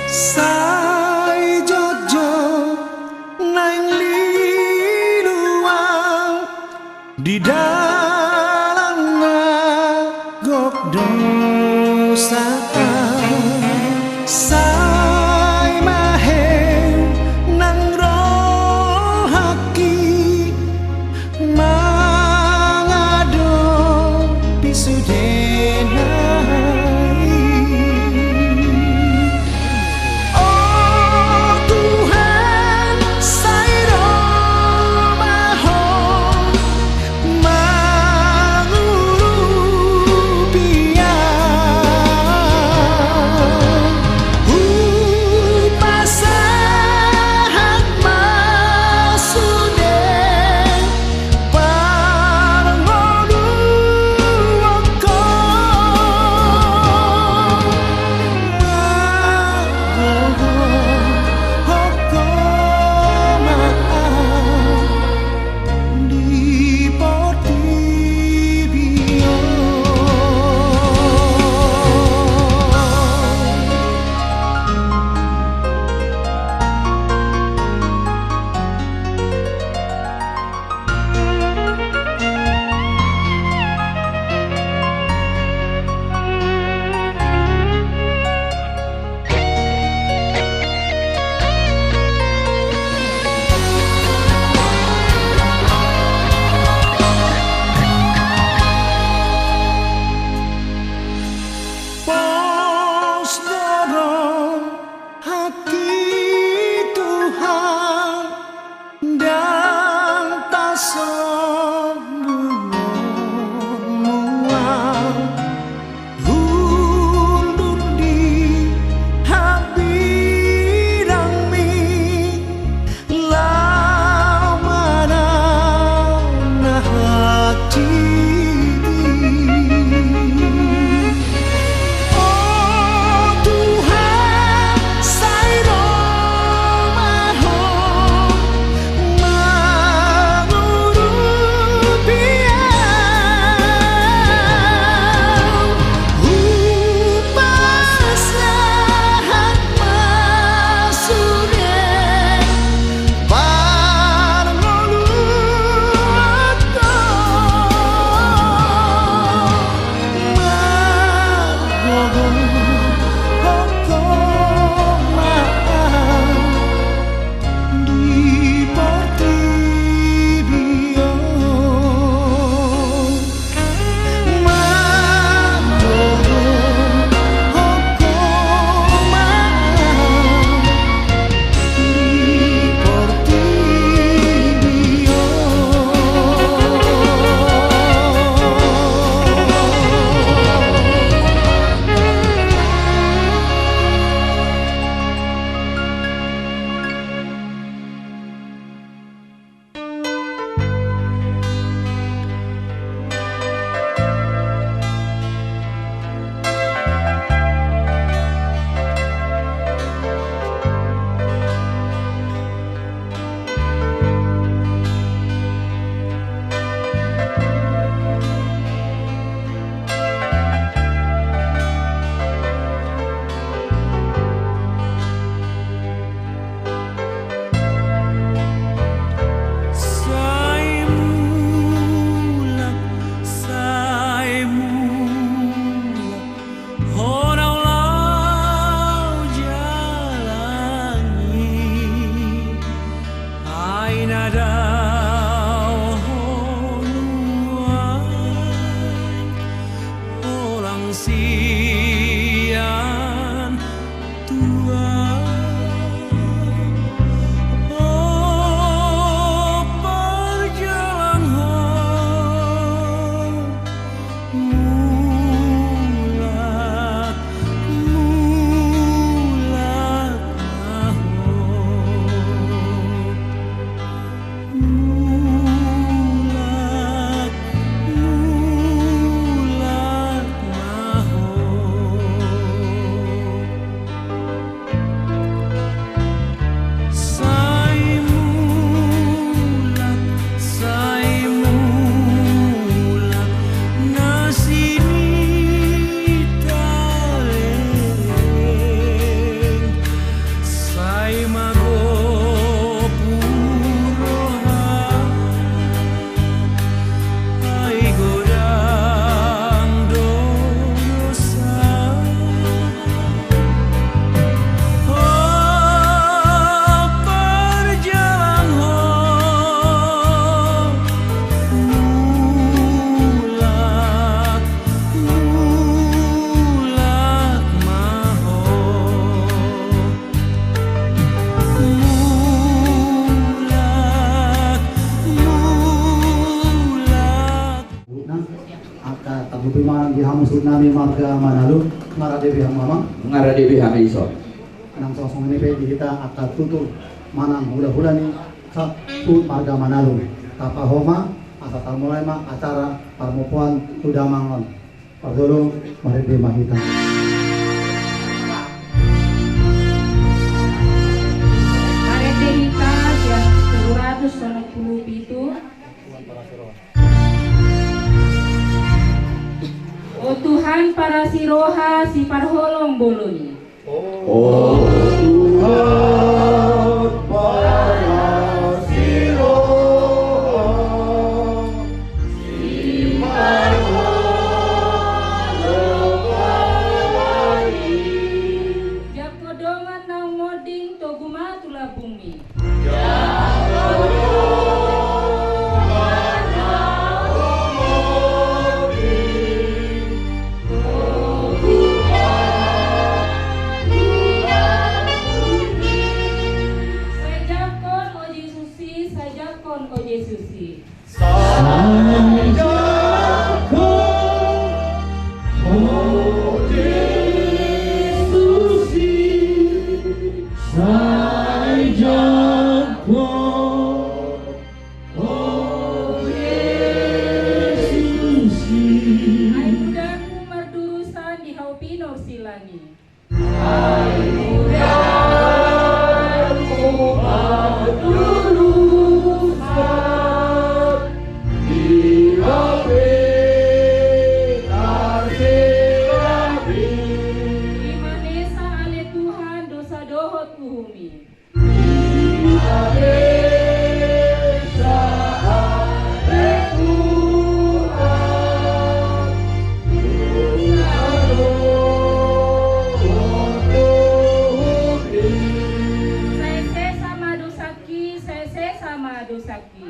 Sai jojo nang liluang di dalam ngagok dosa. Sai mahe nang rohaki mangado pisudena. My musud nami marga manalu ngaradebi hang mamang ngaradebi hang iso anang sosong ini pe kita akal tutur manang hula-hula ni sa tut marga manalu tapahoma asa tamulai ma acara parmupuan tudamangon pardolo marebe mahita Marebe hita jam 297. O Tuhan para siroha si parholong boloni. oh Tuhan para siroha si parholong boloni Jab kodongan nang moding to gumatula bumi. Sajakon o Yesusi, sajakon o Yesusi. Ay mudaku mardurusan di haupinor silani. Imanesa ale Tuhan dosa dohot kuhumi. Saya sama dosaki, saya sama dosaki.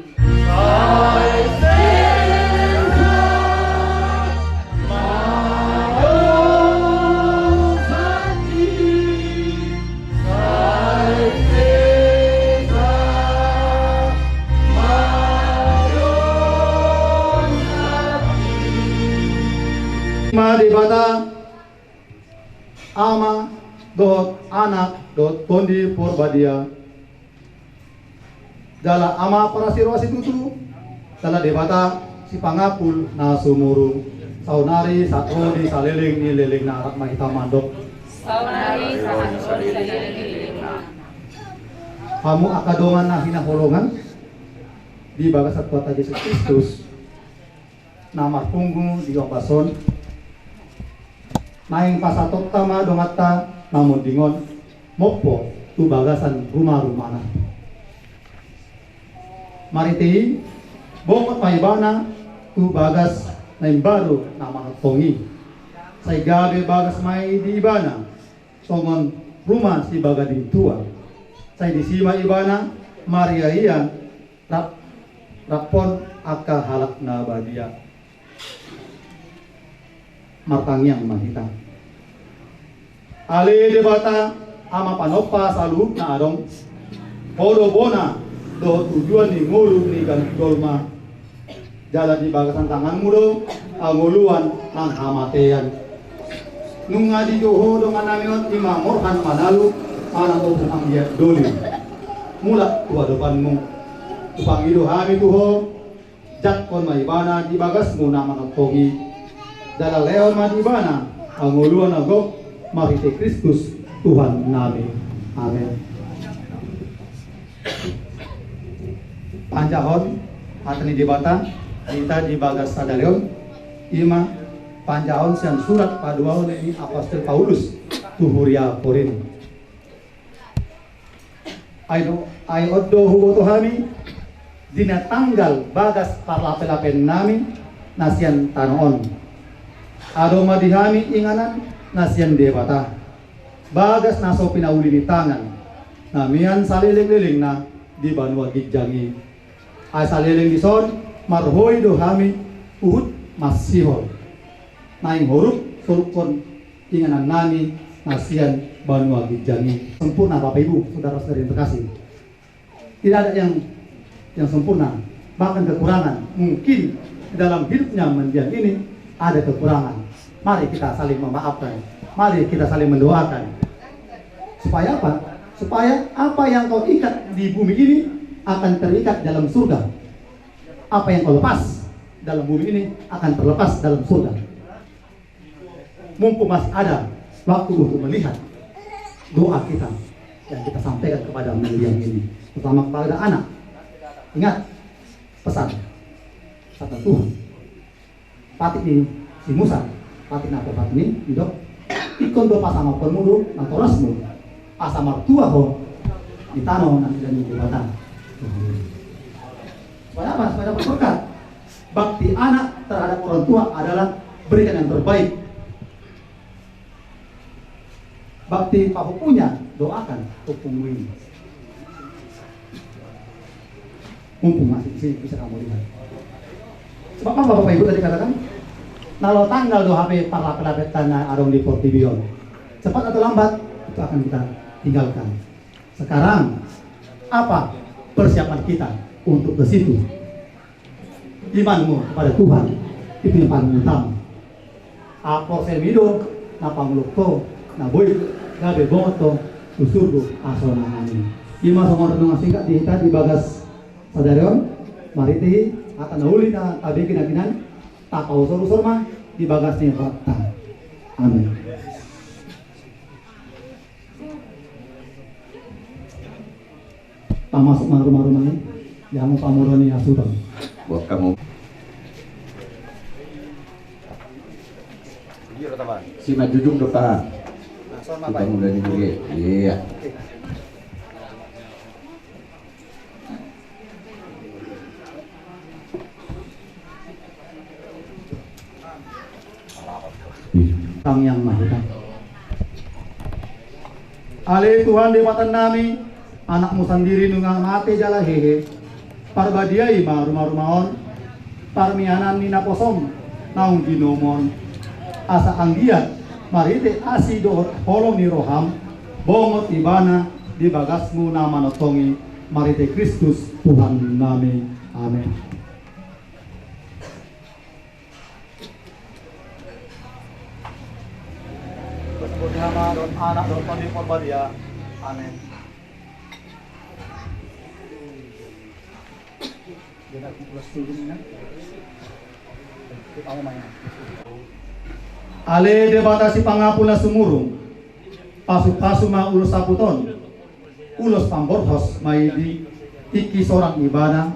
Madibata ama dot anak dot tondi porbadia dala ama para sirwasi tutu dala debata si pangapul na sumuru saunari satro di saliling ni leling na arat mahita mandok Saunari sahan saya lilima. kamu akadongan na hinaholongan di bagas at kota Yesus Kristus na marpunggu di Opason naing pasatok tama dongata namun dingon mopo tu bagasan rumah-rumana mariti bokot maibana tu bagas naing baru nama tongi say gabi bagas may di ibana tongon rumah si bagading tua say di sima ibana Maria iya rapon aka halak na badia martangyang mahita ali debata ama panopa salu na adong podo bona do tujuan ni ngulu ni golma jala di bagasan tangan mudo anguluan ang hamatean nung ngadi doho do nganamiot imamorhan manalu anang to ang dia doli mula tua depanmu upang ido hami tuho jak kon maibana di bagas mo naman ang togi dala leon madibana ang uluan agok marite Kristus Tuhan nabi amin panjahon atani dibata kita di bagas sadaleon ima panjahon siang surat paduaon ini apostol Paulus tuhuria Korin ay oddo huboto hami dina tanggal bagas parlapelapen nami nasian tanoon ado madihami inganan nasian debata bagas naso pinauli ni tangan namian saliling-liling na di banwa gigjangi ay saliling di son marhoy do hami uhud masihol naing huruf sulkon inganan nami nasian banwa gigjangi sempurna Bapak Ibu saudara-saudari yang terkasih tidak ada yang sempurna bahkan kekurangan mungkin dalam hidupnya mendiang ini ada kekurangan Mari kita saling memaafkan. Mari kita saling mendoakan. Supaya apa? Supaya apa yang kau ikat di bumi ini akan terikat dalam surga. Apa yang kau lepas dalam bumi ini akan terlepas dalam surga. Mumpung masih ada waktu untuk melihat doa kita yang kita sampaikan kepada mendiang ini, terutama kepada anak. Ingat pesan kata Tuhan. Patik ini si Musa, patik napa patik ini hidup. Ikon do pasama permudu natorasmu asa martua ho di tanah nanti dan di batang. Supaya apa? Supaya dapat berkat. Bakti anak terhadap orang tua adalah berikan yang terbaik. Bakti papu punya, doakan tupung ini. Mumpung masih di sini bisa kamu lihat. Sebab apa Bapak Ibu tadi katakan? Kalau tanggal 2 HP para pelapet tanah arong di Portibion, cepat atau lambat itu akan kita tinggalkan. Sekarang apa persiapan kita untuk ke situ? Imanmu kepada Tuhan itu yang paling utama. Apa semido na pangluko na boy gabe boto usurdu asona amin. Ima sama renungan singkat dihita di bagas sadarion mariti atau nauli na tabi kinakinan tak usur mah di bagasnya fakta. Amin. Masuk rumah-rumah ini, yang mau pamuroni asuran. Buat kamu. Si majujung depan. Kita mulai dulu. Iya. Kang yang maha. Ale Tuhan dewatan nami, anakmu sendiri nungang mate jala hehe. Parbadiai ma rumah-rumahon, parmianan nina posom, naung ginomon. Asa anggiat, marite asi do holong ni roham, bongot ibana di bagasmu nama notongi, marite Kristus Tuhan nami. Amin. Nama don anak don pandi porbadia. Amin. Kita plus turunnya. Kita mau main. Ale debatasi pangapula sumurung. Pasu-pasu ma ulus saputon. Ulus pamborhos mai di tiki seorang ibana.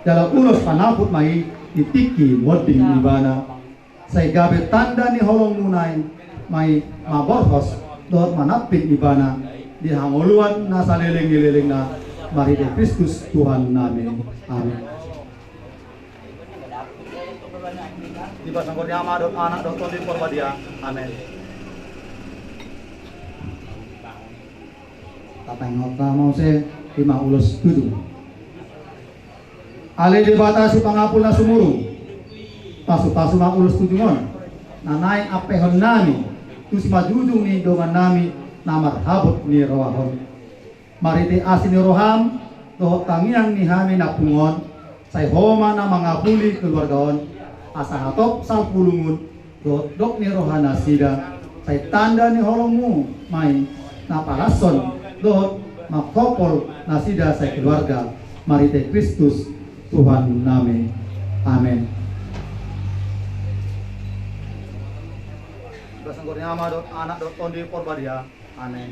Dalam ulus panaput mai di tiki wording ibana. Saya gabe tanda ni holong munai. Mai maborhos dot manapin ibana di hangoluan na saleleng-leleng na marite Kristus Tuhan nami. Amin. Di basang kornyama dot anak dot toli porbadia. Amin. Tatang ngota mau se 5 ulus 7. Ale dibatasi pangapul na sumuru. Pasu-pasu ma ulus 7 ngon. Nanay apehon nami. Tusi majujung ni dongan nami namar habut ni rohahon. Marite asin ni roham toh tangiang ni hami napungon say homa na mangapuli keluargaon asa hatop sang pulungun toh dok ni rohana sida say tanda ni holongmu mai napalason toh makopol nasida say keluarga marite Kristus Tuhan nami. Amin. Basang kornyama dot anak dot tondi porbadia. Amin.